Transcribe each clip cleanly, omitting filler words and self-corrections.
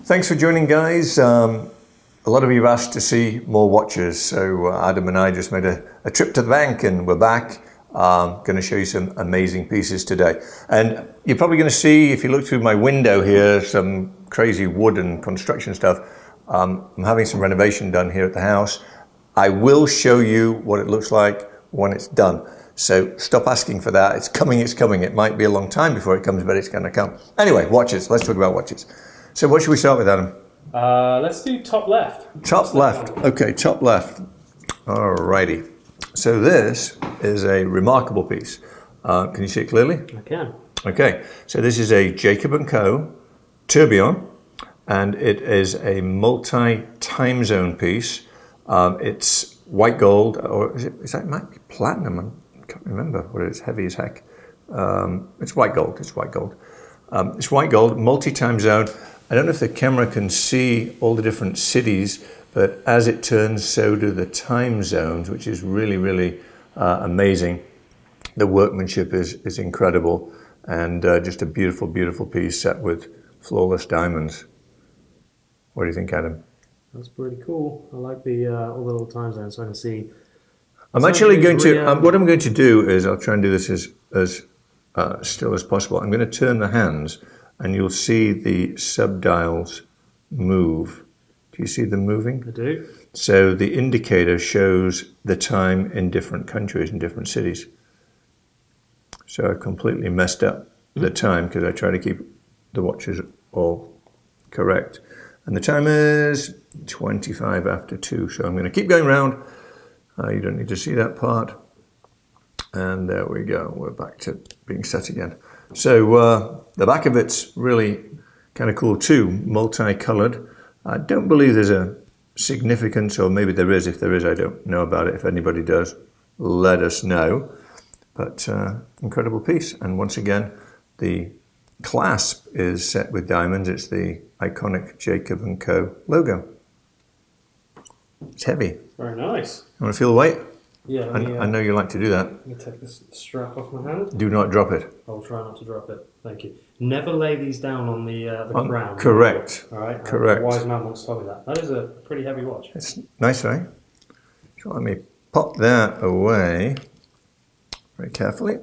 Thanks for joining, guys. A lot of you have asked to see more watches, so Adam and I just made a trip to the bank and we're back. Going to show you some amazing pieces today. And you're probably going to see, if you look through my window here, some crazy wood and construction stuff. I'm having some renovation done here at the house. I will show you what it looks like when it's done. So stop asking for that. It's coming, it's coming. It might be a long time before it comes, but it's going to come. Anyway, watches. Let's talk about watches. So what should we start with, Adam? Let's do top left. Top left. Okay, top left. Alrighty. So this is a remarkable piece. Can you see it clearly? I can. Okay. So this is a Jacob & Co. Tourbillon, and it is a multi-time zone piece. It's white gold, or is that, it might be platinum. I can't remember what it is. Heavy as heck. It's white gold. It's white gold. It's white gold, multi-time zone. I don't know if the camera can see all the different cities, but as it turns, so do the time zones, which is really, really amazing. The workmanship is incredible, and just a beautiful, beautiful piece set with flawless diamonds. What do you think, Adam? That's pretty coll. I like the all the little time zones, so I can see. I'm actually going to. What I'm going to do is I'll try and do this as still as possible. I'm going to turn the hands, and you'll see the subdials move. Do you see them moving? I do. So the indicator shows the time in different countries and different cities. So I've completely messed up the time because I try to keep the watches all correct. And the time is 25 after 2. So I'm going to keep going round. You don't need to see that part. And there we go. We're back to being set again. So the back of it's really kind of cool too, multicolored. I don't believe there's a significance, or maybe there is. If there is, I don't know about it. If anybody does, let us know. But incredible piece. And once again, the clasp is set with diamonds. It's the iconic Jacob & Co. logo. It's heavy. Very nice. You want to feel the weight? Yeah. I know you like to do that. Let me take this strap off my hand. Do not drop it. I'll try not to drop it. Thank you. Never lay these down on the ground. Correct. All right. Correct. A wise man once told me that. That is a pretty heavy watch. It's nice, right? So let me pop that away very carefully.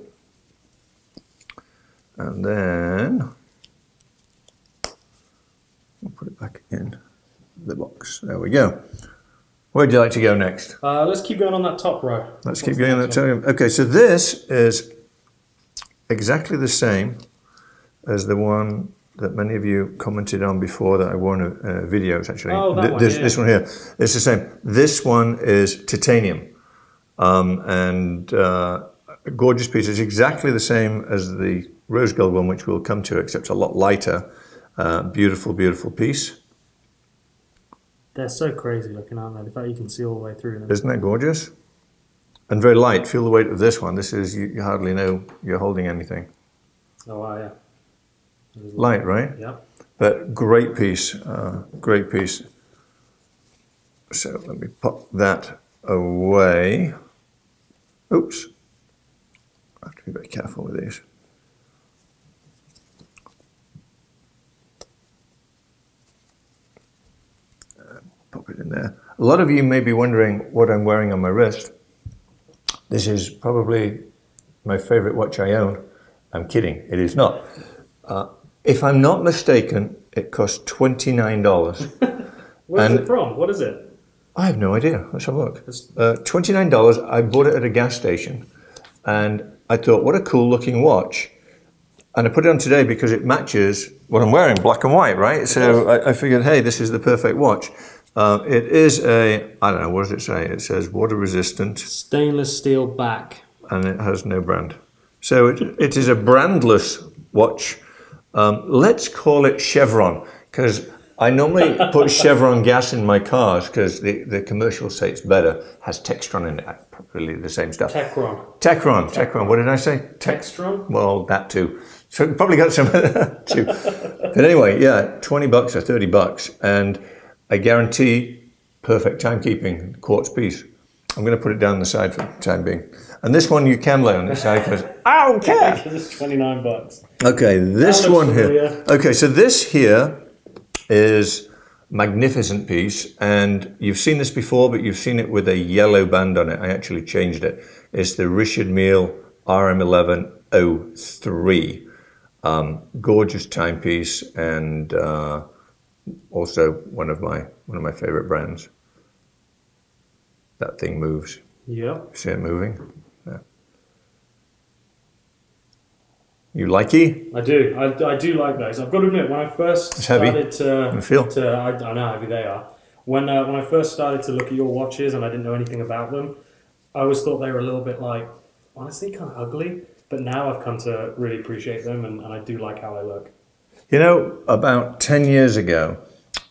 And then we'll put it back in the box. There we go. Where would you like to go next? Let's keep going on that top row. Let's keep going on that top row. Okay, so this is exactly the same as the one that many of you commented on before that I wore in a video. It's actually this one here. It's the same. This one is titanium, and a gorgeous piece. It's exactly the same as the rose gold one, which we'll come to, except a lot lighter. Beautiful, beautiful piece. They're so crazy looking, aren't they? The fact you can see all the way through them. Isn't that gorgeous? And very light. Feel the weight of this one. This is, you hardly know you're holding anything. Oh, wow, yeah. Light, right? Yeah. But great piece, great piece. So let me pop that away. Oops. I have to be very careful with these. Pop it in there. A lot of you may be wondering what I'm wearing on my wrist. This is probably my favorite watch I own. I'm kidding, it is not. If I'm not mistaken, it cost $29. Where's it from? What is it? I have no idea. Let's have a look. $29. I bought it at a gas station, and I thought, what a cool looking watch. And I put it on today because it matches what I'm wearing, black and white, right? So I figured, hey, this is the perfect watch. It is a, I don't know, what does it say? It says water resistant. Stainless steel back. And it has no brand. So it is a brandless watch. Let's call it Chevron, because I normally put Chevron gas in my cars because the commercials say it's better. Has Textron in it, probably the same stuff. Techron. What did I say? Textron? Well, that too. So it probably got some of that too. But anyway, yeah, $20 or $30, and I guarantee perfect timekeeping, quartz piece. I'm going to put it down the side for the time being. And this one you can lay on the side because I don't care. It's $29. Okay, this one here. Okay, so this here is magnificent piece, and you've seen this before, but you've seen it with a yellow band on it. I actually changed it. It's the Mille Rm 1103. Gorgeous timepiece, and also one of my favorite brands. That thing moves. Yep. See it moving? Yeah. You like it? I do. I do like those. I've got to admit, when I first started I know how heavy they are. When I first started to look at your watches and I didn't know anything about them, I always thought they were a little bit like, honestly, kind of ugly. But now I've come to really appreciate them, and I do like how they look. You know, about 10 years ago,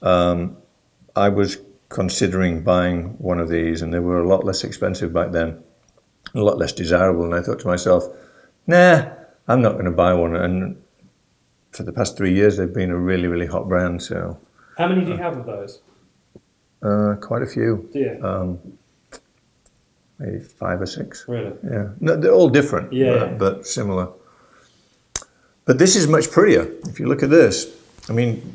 I was considering buying one of these, and they were a lot less expensive back then, a lot less desirable. And I thought to myself, nah, I'm not going to buy one. And for the past 3 years, they've been a really, really hot brand. So, how many do you have of those? Quite a few. Do you? Maybe 5 or 6. Really? Yeah. No, they're all different, but similar. But this is much prettier. If you look at this, I mean,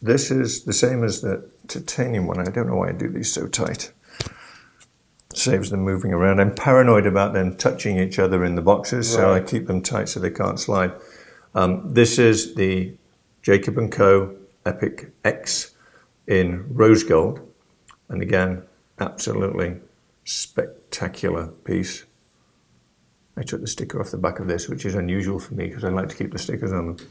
this is the same as the titanium one. I don't know why I do these so tight. Saves them moving around. I'm paranoid about them touching each other in the boxes, so I keep them tight so they can't slide. This is the Jacob & Co. Epic X in rose gold. And again, absolutely spectacular piece. I took the sticker off the back of this, which is unusual for me because I like to keep the stickers on them.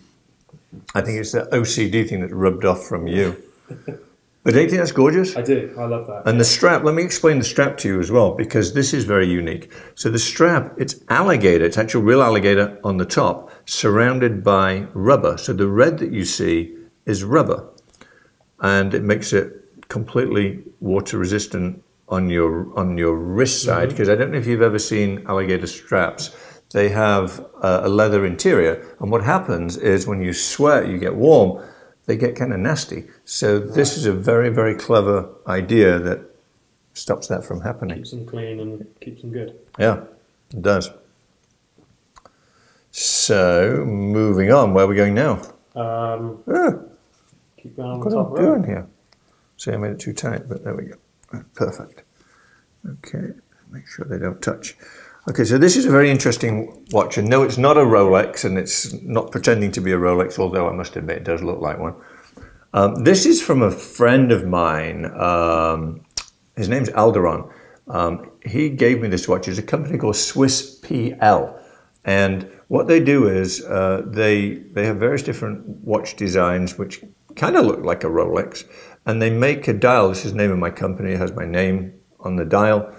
I think it's the OCD thing that rubbed off from you. But don't you think that's gorgeous? I do. I love that. And the strap, let me explain the strap to you as well, because this is very unique. So the strap, it's alligator, it's actual real alligator on the top, surrounded by rubber. So the red that you see is rubber. And it makes it completely water resistant on your wrist side, because I don't know if you've ever seen alligator straps. They have a leather interior, and what happens is when you sweat, you get warm, they get kind of nasty. So this is a very, very clever idea that stops that from happening. Keeps them clean and keeps them good. Yeah, it does. So moving on, where are we going now? Keep going on the What top am I row. doing here? See, I made it too tight, but there we go. Perfect. Okay, make sure they don't touch. Okay, so this is a very interesting watch, and no, it's not a Rolex, and it's not pretending to be a Rolex, although I must admit it does look like one. This is from a friend of mine. His name's Alderon. He gave me this watch. It's a company called Swiss PL, and what they do is they have various different watch designs which kind of look like a Rolex, and they make a dial. This is the name of my company. It has my name on the dial.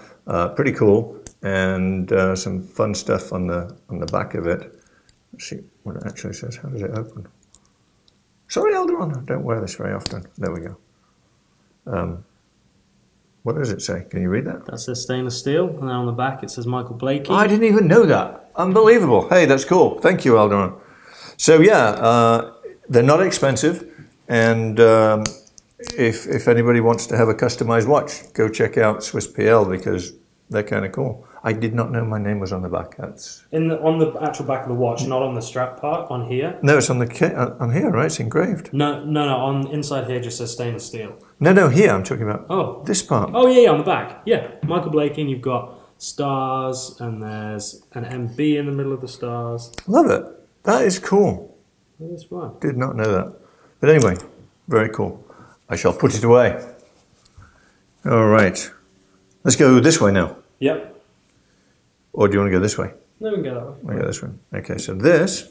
Pretty cool, and some fun stuff on the back of it. Let's see what it actually says. How does it open? Sorry, Alderon, I don't wear this very often. There we go. What does it say? Can you read that? That says stainless steel, and then on the back it says Michael Blakey. Oh, I didn't even know that. Unbelievable. Hey, that's cool. Thank you, Alderon. So yeah, they're not expensive, and if anybody wants to have a customized watch, go check out Swiss PL because they're kind of cool. I did not know my name was on the back. That's on the actual back of the watch, not on the strap part, on here. no, it's on here, right? It's engraved. No. On inside here, just says stainless steel. No, here I'm talking about. This part. Oh yeah, on the back. Yeah, Michael Blakey, and you've got stars, and there's an MB in the middle of the stars. Love it. That is cool. It is fun. Did not know that. But anyway, very cool. I shall put it away. All right. Let's go this way now. Yep. Or do you want to go this way? No, we can go that way. I go this way. Okay, so this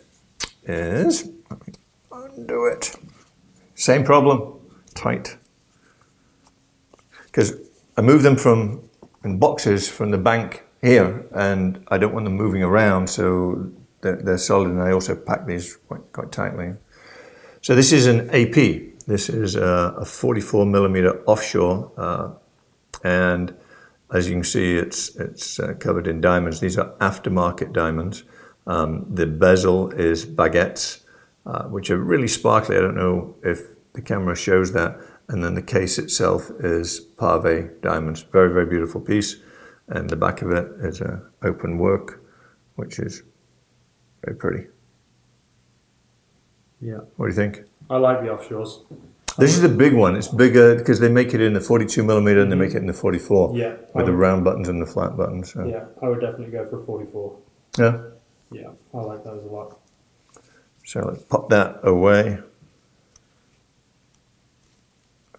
is, let me undo it. Same problem, tight. Because I move them in boxes from the bank here, and I don't want them moving around, so they're solid, and I also pack these quite tightly. So this is an AP. This is a 44 millimeter offshore, and as you can see, it's covered in diamonds. These are aftermarket diamonds. The bezel is baguettes, which are really sparkly. I don't know if the camera shows that. And then the case itself is pave diamonds. Very, very beautiful piece. And the back of it is open work, which is very pretty. Yeah. What do you think? I like the offshores. This is a big one. It's bigger because they make it in the 42mm and they make it in the 44. Yeah. With the round buttons and the flat buttons. So. Yeah, I would definitely go for a 44. Yeah. Yeah, I like those a lot. So let's pop that away.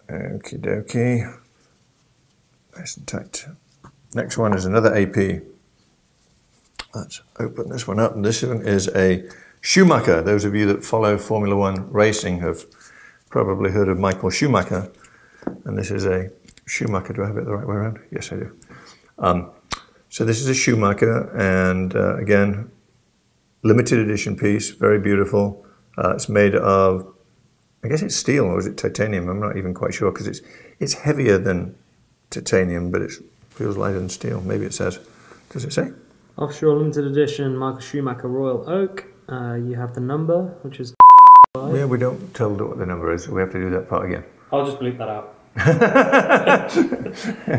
Okie dokie. Nice and tight. Next one is another AP. Let's open this one up. And this one is a Schumacher. Those of you that follow Formula One racing have probably heard of Michael Schumacher. And this is a Schumacher. Do I have it the right way around? Yes, I do. So this is a Schumacher, and again, limited edition piece, very beautiful. It's made of, I guess it's steel, or is it titanium? I'm not even quite sure, because it's heavier than titanium, but it feels lighter than steel. Maybe it says. Does it say? Offshore limited edition, Michael Schumacher Royal Oak. You have the number, which is 5. Yeah, we don't tell what the number is, so we have to do that part again. I'll just bleep that out.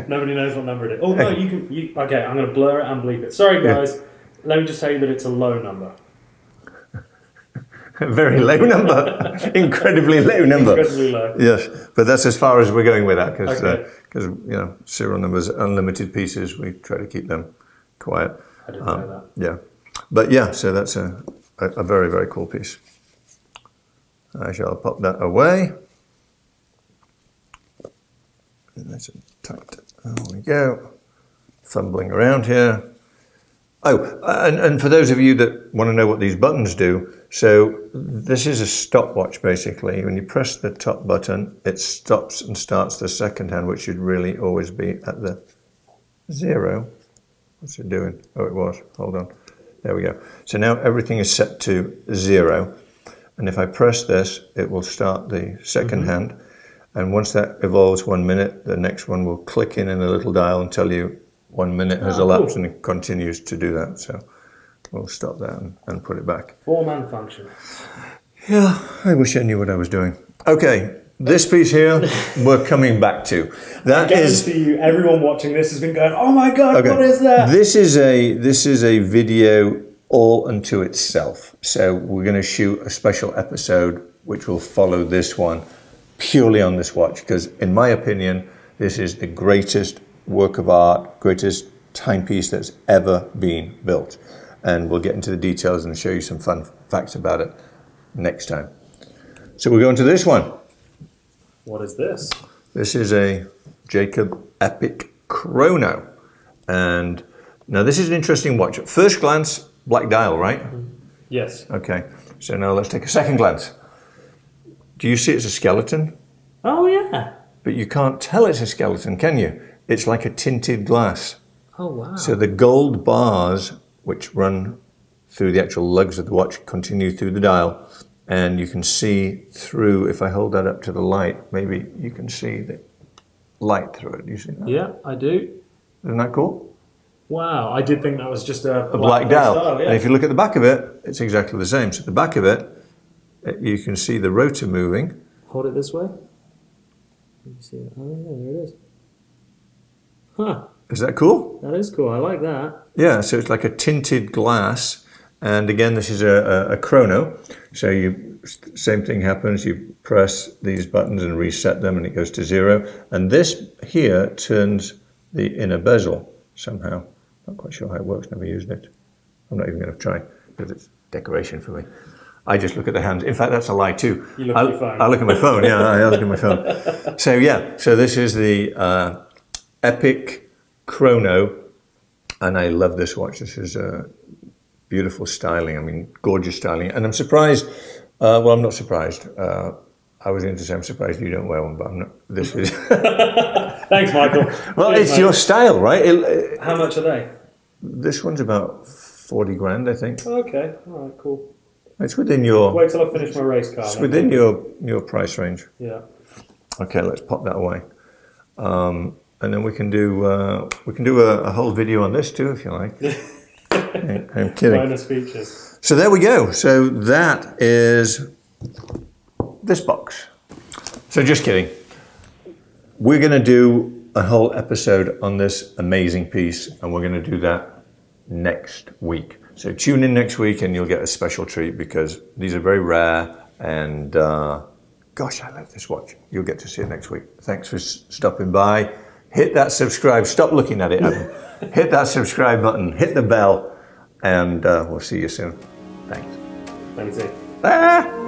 Nobody knows what number it is. Oh no, you can. Okay, I'm going to blur it and bleep it. Sorry guys, let me just tell you that it's a low number. A very low number, incredibly low number. Incredibly low. Yes, but that's as far as we're going with that, because Okay. you know, serial numbers, unlimited pieces, we try to keep them quiet. I didn't know that. Yeah, but yeah, so that's a very, very cool piece. I shall pop that away. Nice and tight. There we go. Fumbling around here. Oh, and for those of you that want to know what these buttons do, so this is a stopwatch basically. When you press the top button, it stops and starts the second hand, which should really always be at the 0. What's it doing? Oh, it was. Hold on. There we go. So now everything is set to 0. And if I press this, it will start the second hand. And once that evolves 1 minute, the next one will click in a little dial and tell you 1 minute has elapsed, cool. and it continues to do that. So we'll stop that and put it back. 4-man function. Yeah, I wish I knew what I was doing. Okay, this piece here, we're coming back to. That is. To you, everyone watching this has been going, "Oh my god, Okay. what is that?" This is a video all unto itself. So we're going to shoot a special episode which will follow this one purely on this watch, because in my opinion, this is the greatest work of art, greatest timepiece that's ever been built. And we'll get into the details and show you some fun facts about it next time. So we're going to this one. What is this? This is a Jacob Epic Chrono. And now this is an interesting watch. At first glance, black dial, right? Yes. Okay, so now let's take a second glance. Do you see it's a skeleton? Oh yeah. But you can't tell it's a skeleton, can you? It's like a tinted glass. Oh wow. So the gold bars, which run through the actual lugs of the watch, continue through the dial. And you can see through, if I hold that up to the light, maybe you can see the light through it. Do you see that? Yeah, I do. Isn't that cool? Wow, I did think that was just a Black dial. yeah. And if you look at the back of it, it's exactly the same. So at the back of it, you can see the rotor moving. Hold it this way. Let me see it. Oh yeah, there it is. Huh. Is that cool? That is cool. I like that. Yeah, so it's like a tinted glass. And again, this is a chrono. So same thing happens. You press these buttons and reset them and it goes to 0. And this here turns the inner bezel somehow. Not quite sure how it works, never used it. I'm not even going to try because it's decoration for me. I just look at the hands. In fact, that's a lie too. You look at your phone. I look at my phone, yeah, I look at my phone. So yeah, so this is the Epic Chrono, and I love this watch. This is beautiful styling, I mean, gorgeous styling. And I'm surprised, well, I'm not surprised. I was going to say I'm surprised you don't wear one, but I'm not. This is... Thanks, Michael. Well, Cheers, it's mate. your style, right? How much are they? This one's about 40 grand, I think. Okay, all right, cool. It's within your... Wait till I finish my race car. It's within your price range. Yeah. Okay, let's pop that away. And then we can do a whole video on this too, if you like. I'm kidding. Bonus features. So there we go. So that is this box. So just kidding. We're going to do a whole episode on this amazing piece, and we're going to do that next week. So tune in next week and you'll get a special treat because these are very rare and gosh, I love this watch. You'll get to see it next week. Thanks for stopping by. Hit that subscribe. Stop looking at it, Adam. Hit that subscribe button. Hit the bell. And we'll see you soon. Thanks. Thanks. Ah!